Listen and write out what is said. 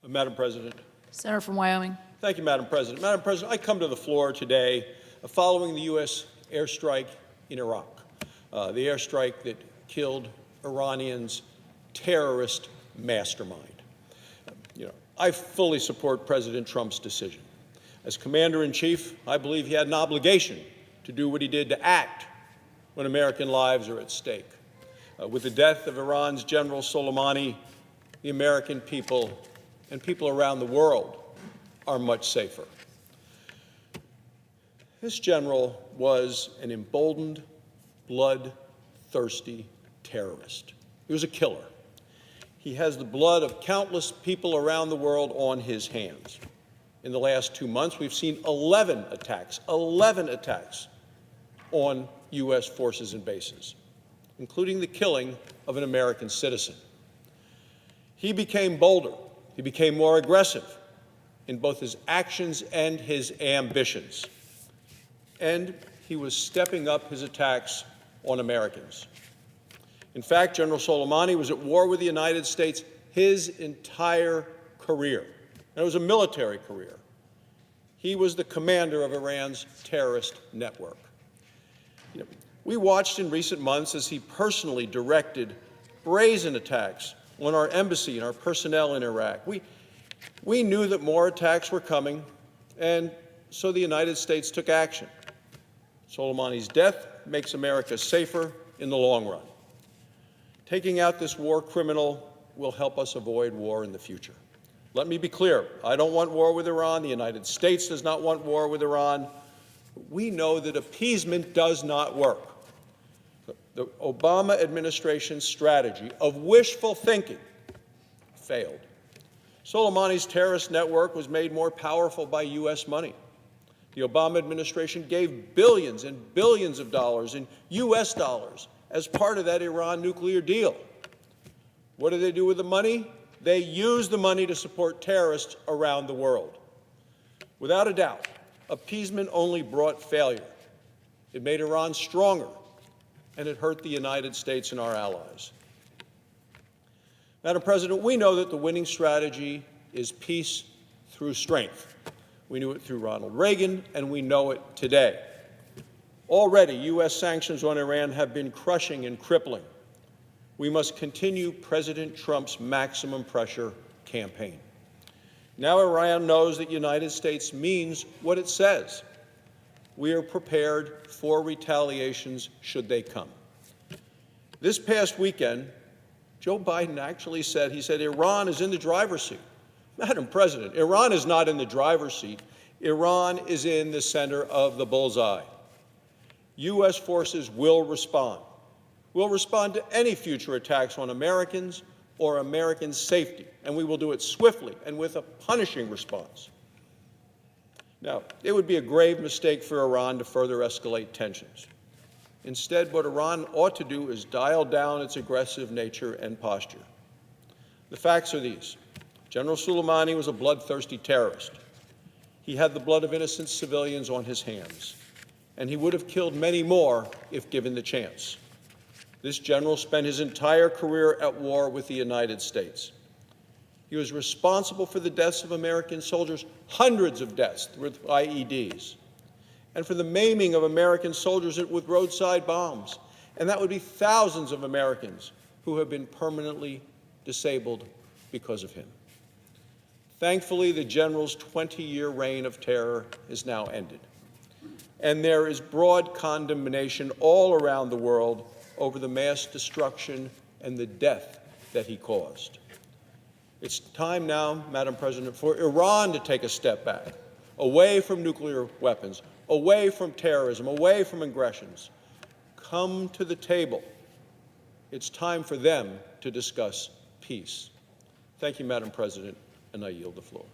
Madam President. Senator from Wyoming. Thank you, Madam President. Madam President, I come to the floor today following the U.S. airstrike in Iraq, the airstrike that killed Iranians' terrorist mastermind. I fully support President Trump's decision. As Commander-in-Chief, I believe he had an obligation to do what he did, to act when American lives are at stake. With the death of Iran's General Soleimani, the American people and people around the world are much safer. This general was an emboldened, bloodthirsty terrorist. He was a killer. He has the blood of countless people around the world on his hands. In the last 2 months, we've seen 11 attacks on U.S. forces and bases, including the killing of an American citizen. He became bolder. He became more aggressive in both his actions and his ambitions. And he was stepping up his attacks on Americans. In fact, General Soleimani was at war with the United States his entire career. And it was a military career. He was the commander of Iran's terrorist network. We watched in recent months as he personally directed brazen attacks on our embassy and our personnel in Iraq. We knew that more attacks were coming, and so the United States took action. Soleimani's death makes America safer in the long run. Taking out this war criminal will help us avoid war in the future. Let me be clear. I don't want war with Iran. The United States does not want war with Iran. We know that appeasement does not work. The Obama administration's strategy of wishful thinking failed. Soleimani's terrorist network was made more powerful by U.S. money. The Obama administration gave billions and billions of dollars in U.S. dollars as part of that Iran nuclear deal. What do they do with the money? They use the money to support terrorists around the world. Without a doubt, appeasement only brought failure. It made Iran stronger, and it hurt the United States and our allies. Madam President, we know that the winning strategy is peace through strength. We knew it through Ronald Reagan, and we know it today. Already, U.S. sanctions on Iran have been crushing and crippling. We must continue President Trump's maximum pressure campaign. Now Iran knows that the United States means what it says. We are prepared for retaliations should they come. This past weekend, Joe Biden actually said, Iran is in the driver's seat. Madam President, Iran is not in the driver's seat. Iran is in the center of the bullseye. U.S. forces will respond. We'll respond to any future attacks on Americans or American safety, and we will do it swiftly and with a punishing response. Now, it would be a grave mistake for Iran to further escalate tensions. Instead, what Iran ought to do is dial down its aggressive nature and posture. The facts are these. General Soleimani was a bloodthirsty terrorist. He had the blood of innocent civilians on his hands, and he would have killed many more if given the chance. This general spent his entire career at war with the United States. He was responsible for the deaths of American soldiers, hundreds of deaths with IEDs, and for the maiming of American soldiers with roadside bombs. And that would be thousands of Americans who have been permanently disabled because of him. Thankfully, the general's 20-year reign of terror is now ended. And there is broad condemnation all around the world over the mass destruction and the death that he caused. It's time now, Madam President, for Iran to take a step back, away from nuclear weapons, away from terrorism, away from aggressions. Come to the table. It's time for them to discuss peace. Thank you, Madam President, and I yield the floor.